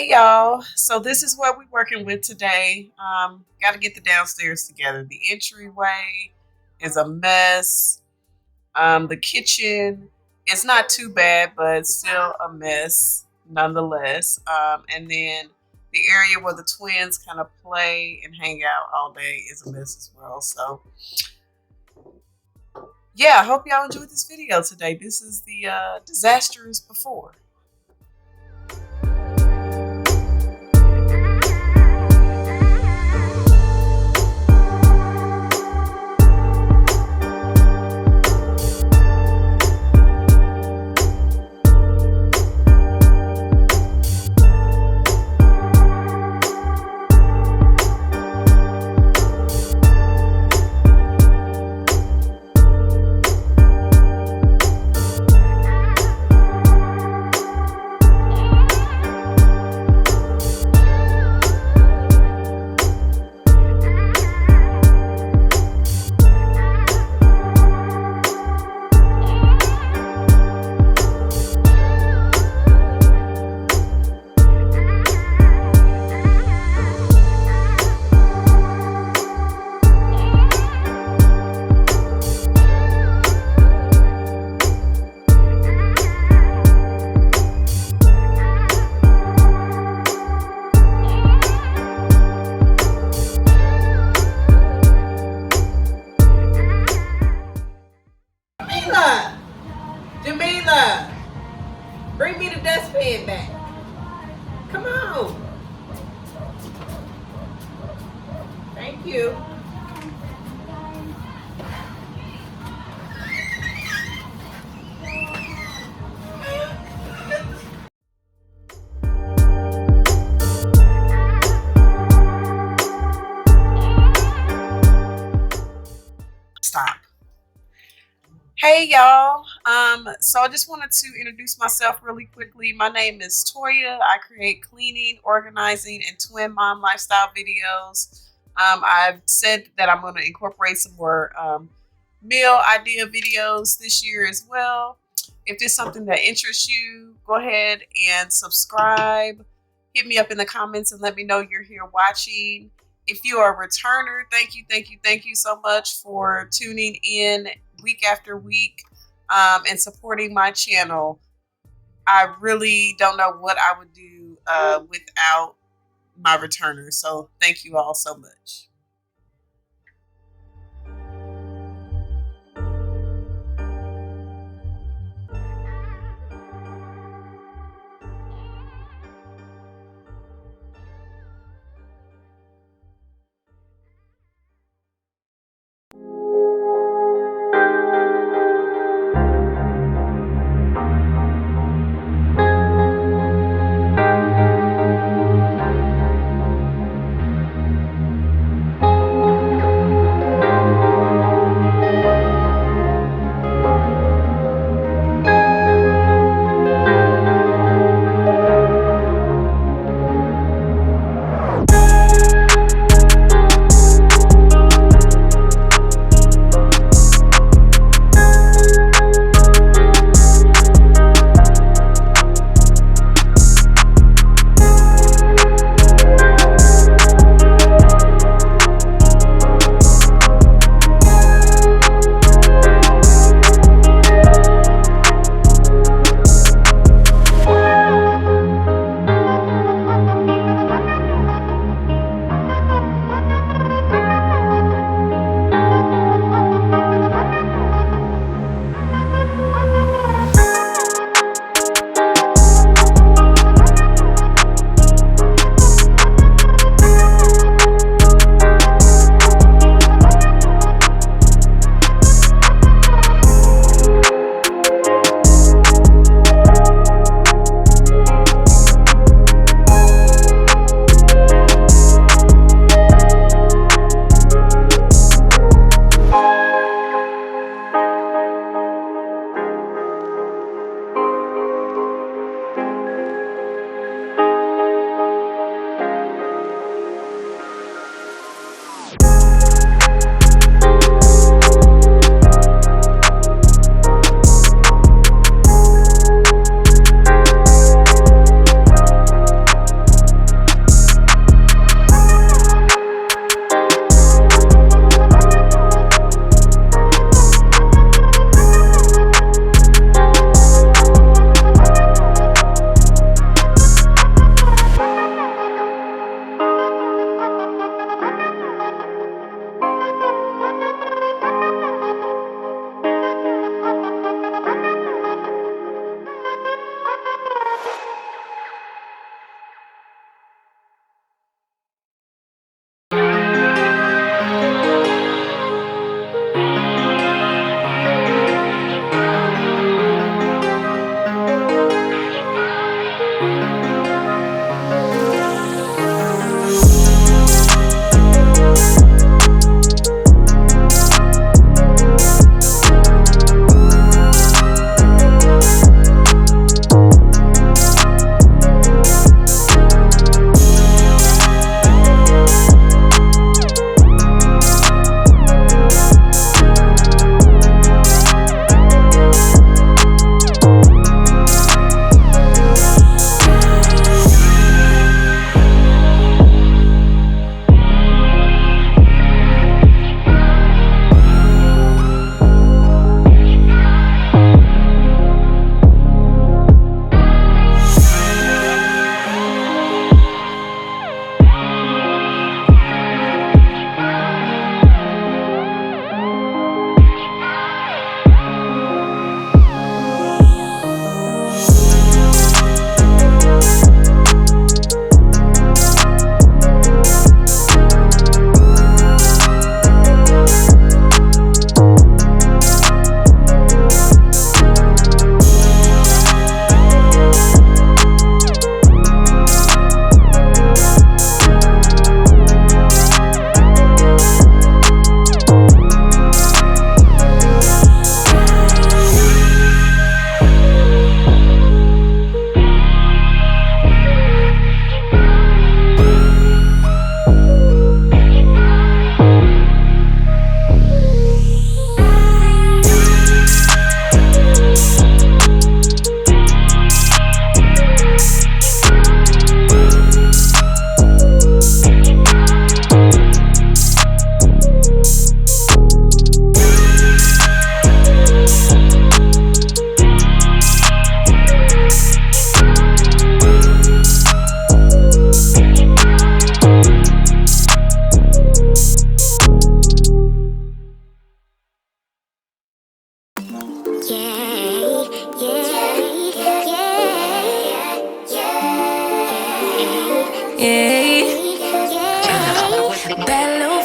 Hey y'all, so this is what we're working with today. Got to get the downstairs together. The entryway is a mess. The kitchen is not too bad, but still a mess nonetheless. And then the area where the twins kind of play and hang out all day is a mess as well. So yeah, I hope y'all enjoyed this video today. This is the disastrous before. Jamila, bring me the dustpan back. Come on. Thank you. Stop. Hey y'all, so I just wanted to introduce myself really quickly. My name is Toya. I create cleaning, organizing, and twin mom lifestyle videos. I've said that I'm going to incorporate some more meal idea videos this year as well. If there's something that interests you, go ahead and subscribe. Hit me up in the comments and let me know you're here watching. If you are a returner, thank you so much for tuning in week after week and supporting my channel. I really don't know what I would do without my returners. So thank you all so much.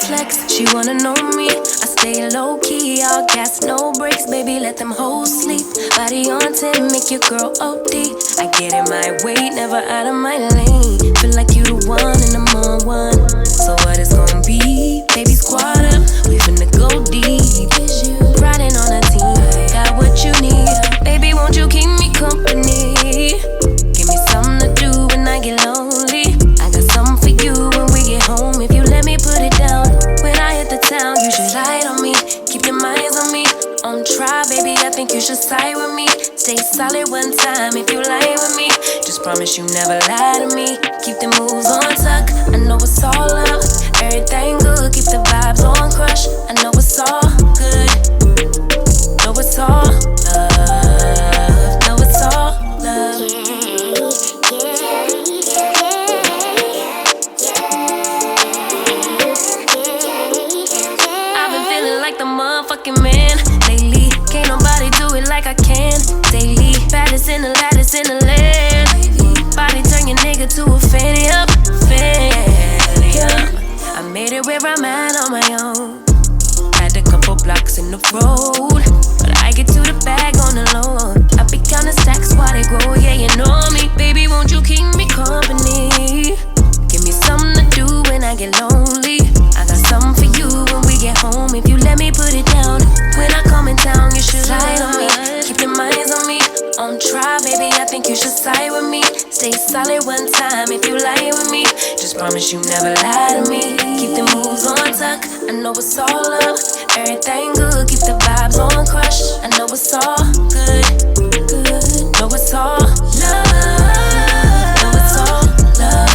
flex, she wanna know me. I stay low key, all gas, no brakes, baby, let them hoes sleep. Body on 10, make your girl OD. I get in my way, never out of my lane. Feel like you the one and I'm on one. So what it's gonna be? Baby, squad up, we finna go deep. Riding on a team, got what you need. Baby, won't you keep me company? Give me something to do when I get lonely. I got something for you when we get home. If you let me put it down, when I hit the town, you should ride on me. Keep your minds on me. On try, baby, I think you should side with me. Stay solid one time if you lie with me. Just promise you never lie to me. Keep the moves on tuck, I know it's all love. Everything good, keep the vibes on crush. I know it's all good, know it's all love, know it's all love. I've been feeling like the motherfucking man lately. Can't nobody do it like I can daily. Baddest in the lattice in the land. Body turn your nigga to a fanny up, fanny up. I made it where I'm at on my own. Had a couple blocks in the road, but I get to the bag on the low. I be counting stacks while they grow, yeah, you know me. Baby, won't you keep me company? Give me something to do when I get lonely. I got something for you when we get home. If you let me put it down, when I come in town, you should slide on me. Keep your minds on me. On try, baby, I think you should side with me. Stay solid one time if you lie with me. Just promise you never lie to me. Keep the moves on tuck, I know it's all love. Everything good, keep the vibes on crush. I know it's all good, good. Know it's all love, know it's all love.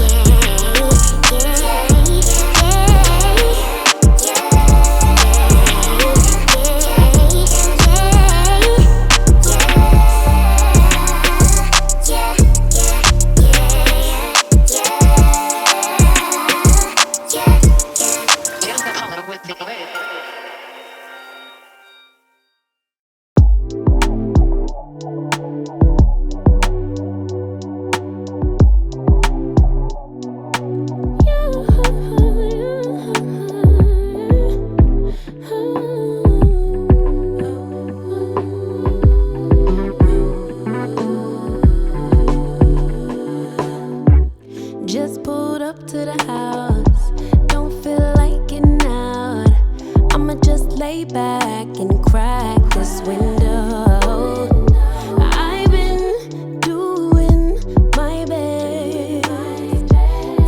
Just pulled up to the house, don't feel like getting out. I'ma just lay back and crack this window. I've been doing my best,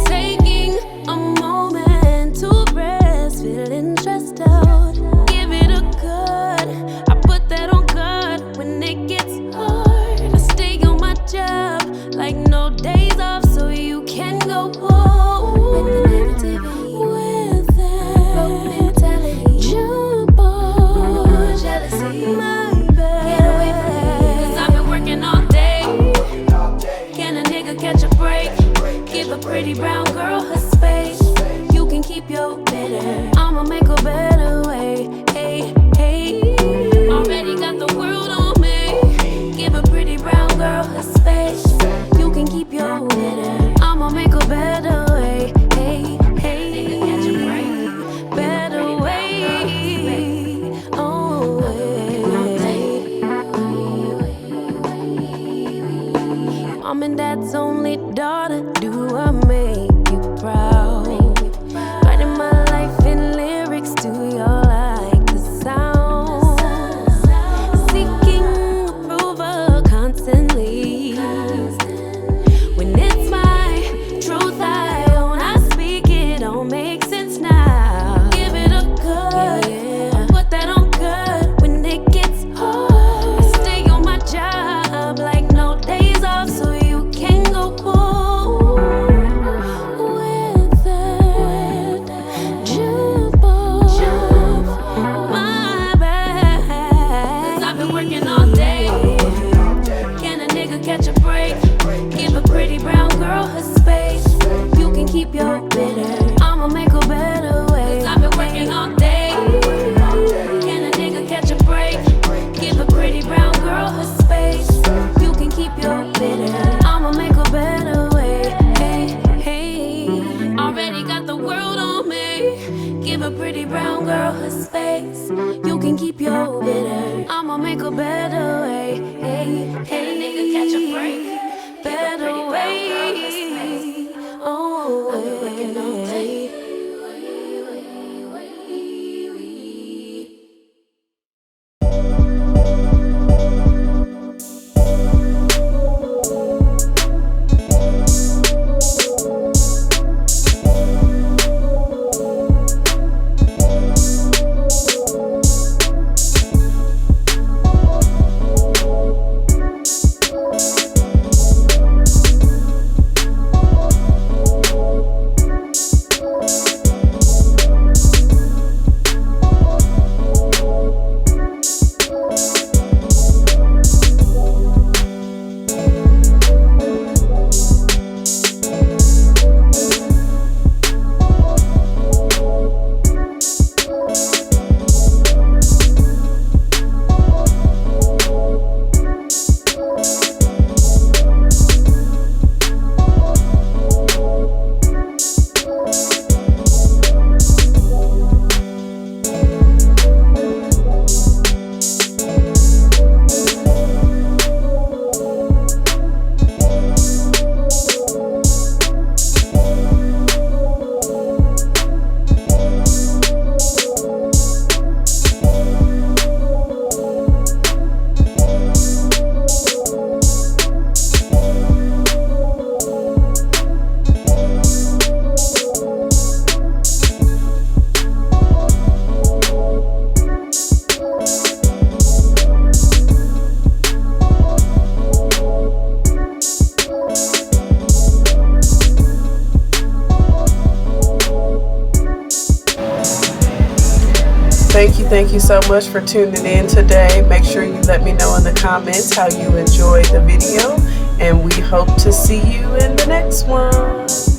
taking a moment to rest, feeling stressed out. Give it a cut, I put that on God when it gets hard. I stay on my job like no days off, so you can go home with the negativity, with that broke mentality. Jump on jealousy, my bad. Get away from me, 'cause I've been working all day. Can a nigga catch a break? Give a pretty brown girl her space. You can keep your bitter, I'ma make a better way. Hey, hey, already got the world on me. Give a pretty brown girl her space. You can keep your bitter, I'ma make a better way. Hey, hey, better way. Oh, Mom and Dad's only daughter, do I make you proud? Writing my life in lyrics, do you like the sound? Seeking approval constantly. When it's my truth I own, I speak it, don't make sense now. Give it a cut, yeah. Put that on good when it gets hard. I stay on my job like no days off, so you can go home. pretty brown girl her space. You can keep your bitter, I'ma make a better way. Hey, can a nigga catch a break? Better way. Oh, I've been working all day. Thank you so much for tuning in today. Make sure you let me know in the comments how you enjoyed the video, and we hope to see you in the next one.